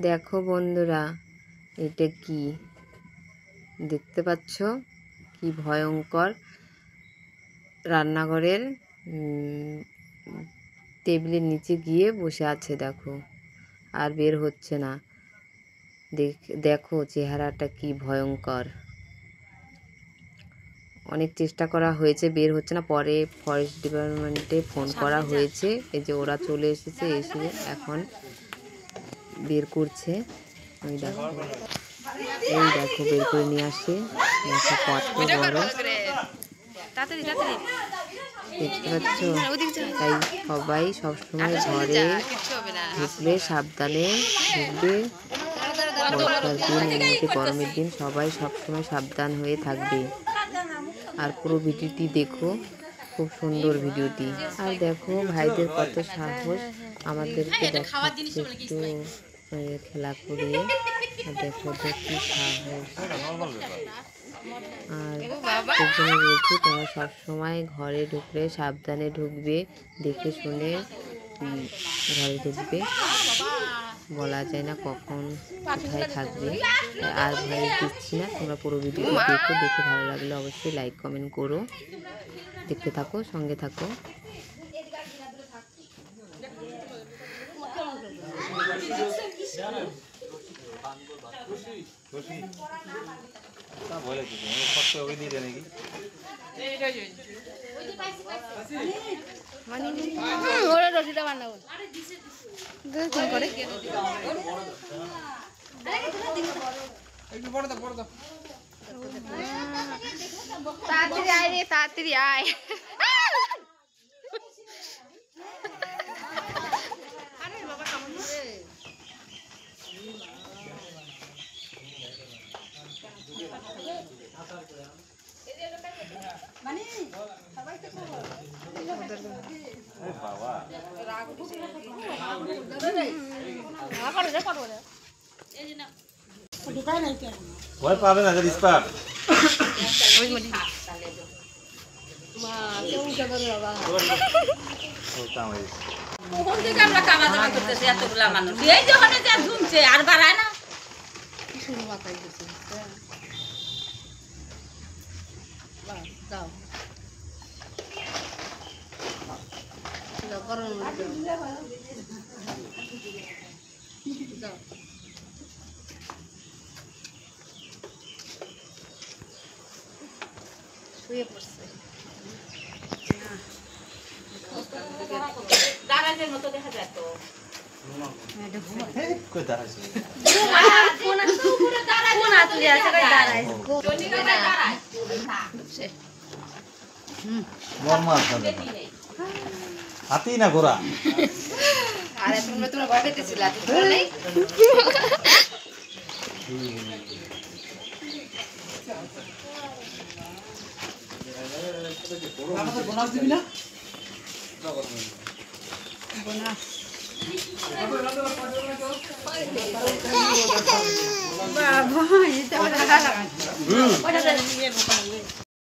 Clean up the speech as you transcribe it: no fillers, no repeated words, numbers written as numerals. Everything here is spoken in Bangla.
দেখো বন্ধুরা, এটা কি দেখতে পাচ্ছ? কি ভয়ঙ্কর! রান্নাঘরের টেবিলের নিচে গিয়ে বসে আছে, দেখো, আর বের হচ্ছে না। দেখো চেহারাটা কি ভয়ঙ্কর। অনেক চেষ্টা করা হয়েছে, বের হচ্ছে না। পরে ফরেস্ট ডিপার্টমেন্টে ফোন করা হয়েছে, এই যে ওরা চলে এসেছে, এসে এখন বের করছে। ওই দেখো, বের করে নিয়ে আসে। দেখো কত বড়, দেখতে পাচ্ছ? তাই সবাই সবসময় ঘরে ঢুকলে সাবধানে ঢুকবে। বর্ষার দিন, এমনিতে গরমের দিন, সবাই সবসময় সাবধান হয়ে থাকবে। আর পুরো ভিডিওটি দেখো, খুব সুন্দর ভিডিওটি। আর দেখো ভাইদের কত সাহস, আমাদেরকে দেখাচ্ছে একটু খেলা করে। আর দেখো কি সাহস। আর এর জন্য বলছি, তোমরা সবসময় ঘরে ঢুকলে সাবধানে ঢুকবে, দেখে শুনে ঘরে ঢুকবে। বলা যায় না কখন কোথায় থাকবে। আর ভয় দিচ্ছি না, তোমরা পুরো ভিডিও দেখো। দেখে ভালো লাগলে অবশ্যই লাইক কমেন্ট করো। দেখতে থাকো, সঙ্গে থাকো। তাড়াতাড়ি আয় রে, তাড়াতাড়ি আয়। ভয় পাবে না ইস্পাত। আমরা কামা জামা করতেছি, এতগুলা মানুষ এই যে ওখানে যা ঝুমছে আর বাড়ায় না। শুয়ে পড়ছে। দাঁড়াজের মতো দেখা যায় তো। হাতি না ঘোড়া? আরে তোমরা ভয় পেতেছিলা? বোনাস দিবি না? বাবা,